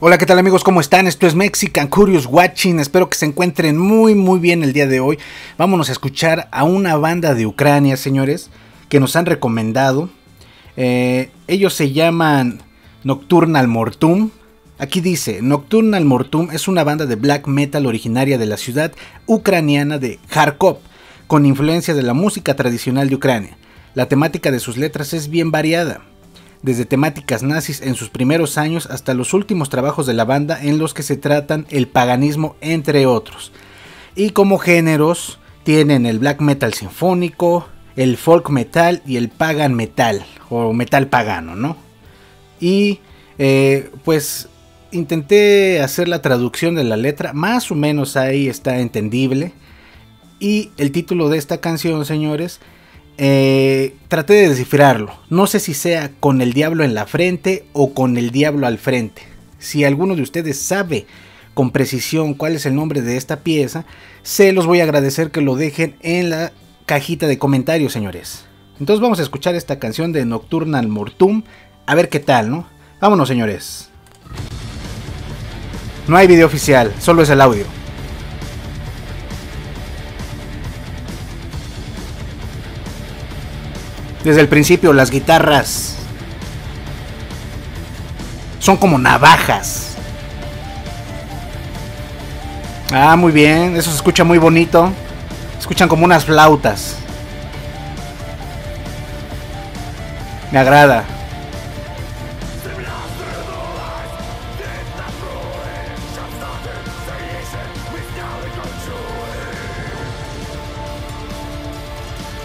Hola, ¿qué tal amigos? ¿Cómo están? Esto es Mexican Curious Watching. Espero que se encuentren muy bien el día de hoy. Vámonos a escuchar a una banda de Ucrania, señores, que nos han recomendado. Ellos se llaman Nocturnal Mortum. Aquí dice, Nocturnal Mortum es una banda de black metal originaria de la ciudad ucraniana de Kharkov, con influencia de la música tradicional de Ucrania. La temática de sus letras es bien variada, desde temáticas nazis en sus primeros años hasta los últimos trabajos de la banda en los que se tratan el paganismo, entre otros. Y como géneros tienen el black metal sinfónico, el folk metal y el pagan metal, o metal pagano, ¿no? Y pues intenté hacer la traducción de la letra, más o menos ahí está entendible. Y el título de esta canción, señores, traté de descifrarlo. No sé si sea con el diablo en la frente o con el diablo al frente. Si alguno de ustedes sabe con precisión cuál es el nombre de esta pieza, se los voy a agradecer que lo dejen en la cajita de comentarios, señores. Entonces vamos a escuchar esta canción de Nocturnal Mortum, a ver qué tal, ¿no? Vámonos, señores. No hay video oficial, solo es el audio. Desde el principio las guitarras son como navajas. Ah, muy bien, eso se escucha muy bonito. Se escuchan como unas flautas. Me agrada.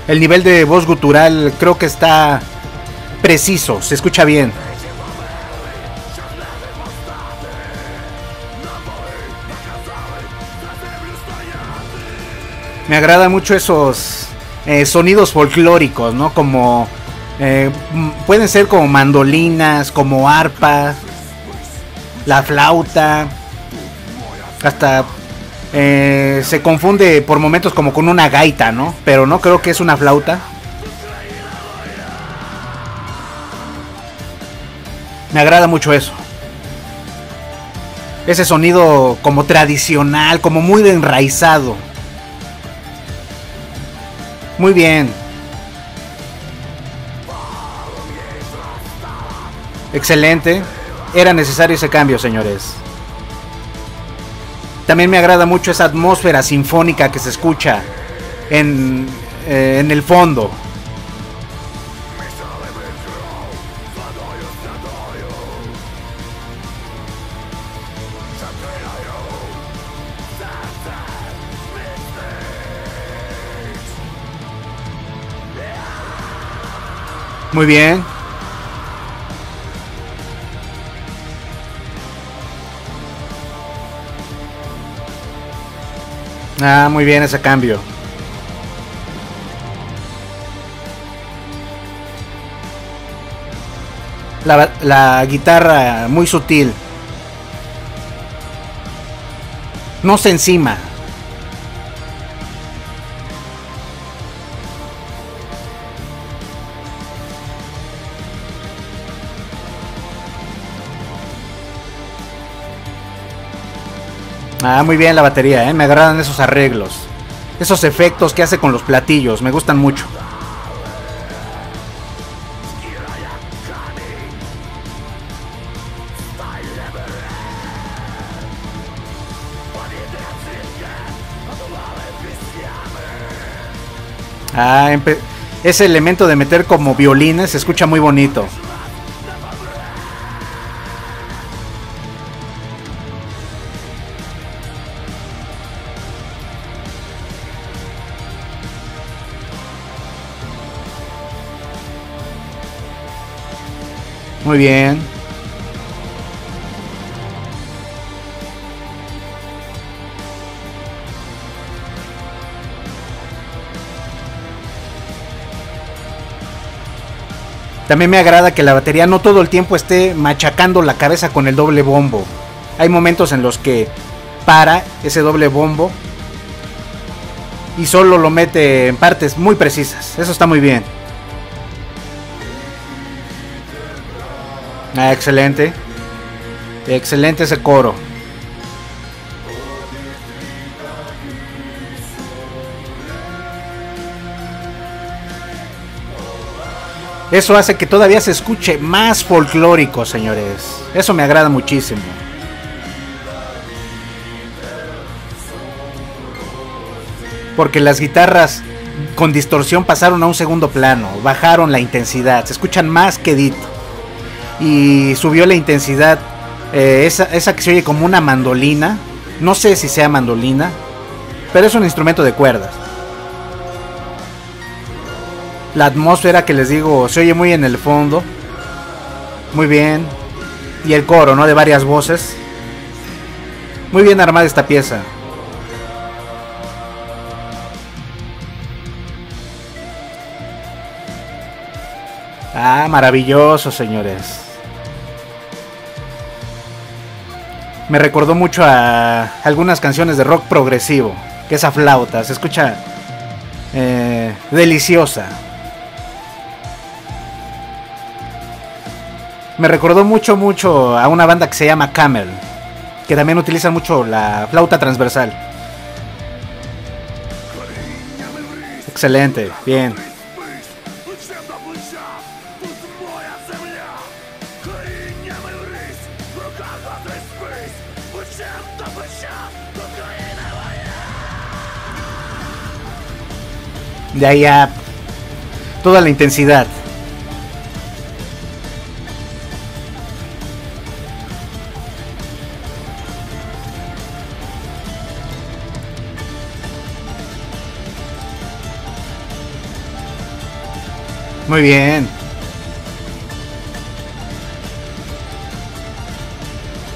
El nivel de voz gutural creo que está preciso, se escucha bien. Me agrada mucho esos sonidos folclóricos, ¿no? Como pueden ser como mandolinas, como arpa, la flauta, hasta se confunde por momentos como con una gaita, ¿no? Pero no creo que es una flauta. Me agrada mucho eso. Ese sonido como tradicional, como muy enraizado. Muy bien. Excelente. Era necesario ese cambio, señores. También me agrada mucho esa atmósfera sinfónica que se escucha en el fondo. Muy bien. Ah, muy bien ese cambio. La guitarra muy sutil. No se encima. Ah, muy bien la batería, me agradan esos arreglos. Esos efectos que hace con los platillos, me gustan mucho. Ah, ese elemento de meter como violines se escucha muy bonito. Muy bien. También me agrada que la batería no todo el tiempo esté machacando la cabeza con el doble bombo. Hay momentos en los que para ese doble bombo y solo lo mete en partes muy precisas. Eso está muy bien. Ah, excelente. Excelente ese coro. Eso hace que todavía se escuche más folclórico, señores. Eso me agrada muchísimo. Porque las guitarras con distorsión pasaron a un segundo plano, bajaron la intensidad, se escuchan más quedito. Y subió la intensidad, esa que se oye como una mandolina. No sé si sea mandolina, pero es un instrumento de cuerdas. La atmósfera que les digo se oye muy en el fondo. Muy bien. Y el coro, ¿no? De varias voces. Muy bien armada esta pieza. Ah, maravilloso, señores. Me recordó mucho a algunas canciones de rock progresivo. Que esa flauta se escucha deliciosa. Me recordó mucho a una banda que se llama Camel, que también utiliza mucho la flauta transversal. Excelente, bien. De ahí a toda la intensidad. Muy bien.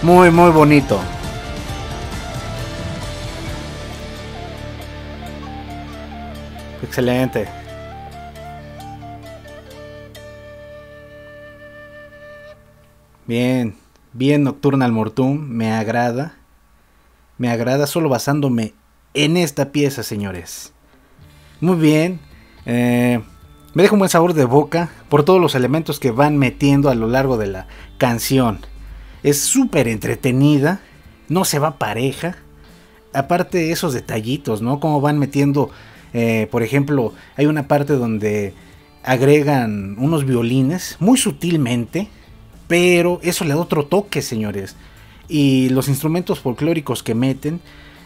Muy bonito. Excelente. Bien, bien Nocturnal Mortum, me agrada. Me agrada solo basándome en esta pieza, señores. Muy bien. Me deja un buen sabor de boca por todos los elementos que van metiendo a lo largo de la canción. Es súper entretenida, no se va pareja. Aparte esos detallitos, ¿no? Como van metiendo, por ejemplo, hay una parte donde agregan unos violines muy sutilmente, pero eso le da otro toque, señores. Y los instrumentos folclóricos que meten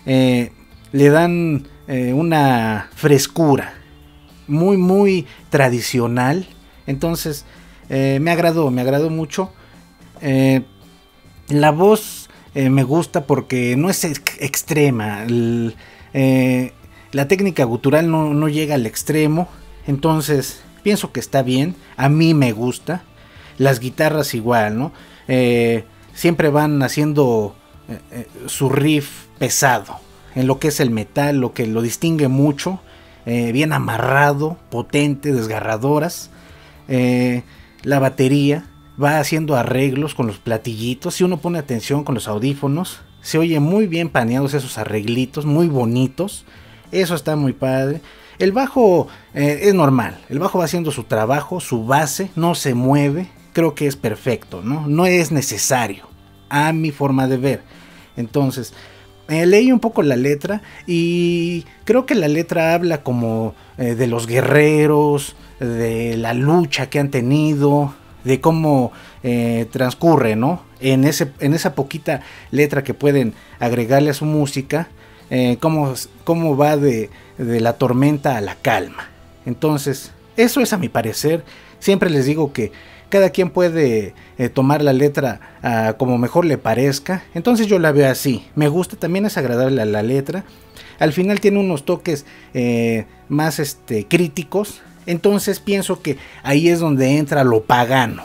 le dan una frescura muy tradicional. Entonces me agradó mucho. La voz me gusta porque no es extrema. La técnica gutural no llega al extremo. Entonces pienso que está bien. A mí me gusta. Las guitarras igual, ¿no? Siempre van haciendo su riff pesado en lo que es el metal, lo que lo distingue mucho. Bien amarrado, potente, desgarradoras. La batería va haciendo arreglos con los platillitos. Si uno pone atención con los audífonos, se oye muy bien paneados esos arreglitos, muy bonitos. Eso está muy padre. El bajo es normal. El bajo va haciendo su trabajo, su base, no se mueve. Creo que es perfecto, ¿no? No es necesario, a mi forma de ver. Entonces, leí un poco la letra y creo que la letra habla como de los guerreros, de la lucha que han tenido, de cómo transcurre, ¿no? En esa poquita letra que pueden agregarle a su música, cómo va de la tormenta a la calma. Entonces, eso es a mi parecer. Siempre les digo que cada quien puede tomar la letra como mejor le parezca. Entonces yo la veo así. Me gusta, también es agradable la letra. Al final tiene unos toques más críticos. Entonces pienso que ahí es donde entra lo pagano.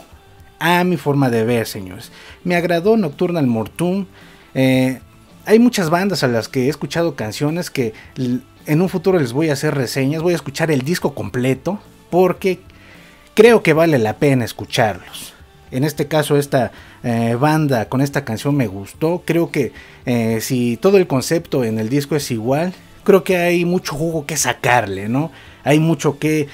A mi forma de ver, señores. Me agradó Nocturnal Mortum. Hay muchas bandas a las que he escuchado canciones que en un futuro les voy a hacer reseñas. Voy a escuchar el disco completo porque creo que vale la pena escucharlos. En este caso esta banda con esta canción me gustó. Creo que si todo el concepto en el disco es igual, creo que hay mucho jugo que sacarle, ¿no? Hay mucho que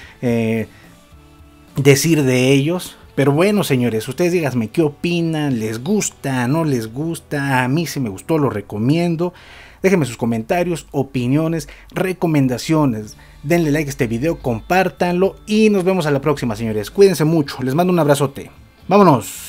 decir de ellos. Pero bueno, señores, ustedes díganme qué opinan, les gusta, no les gusta, a mí sí me gustó, lo recomiendo. Déjenme sus comentarios, opiniones, recomendaciones. Denle like a este video, compártanlo y nos vemos a la próxima, señores. Cuídense mucho, les mando un abrazote. ¡Vámonos!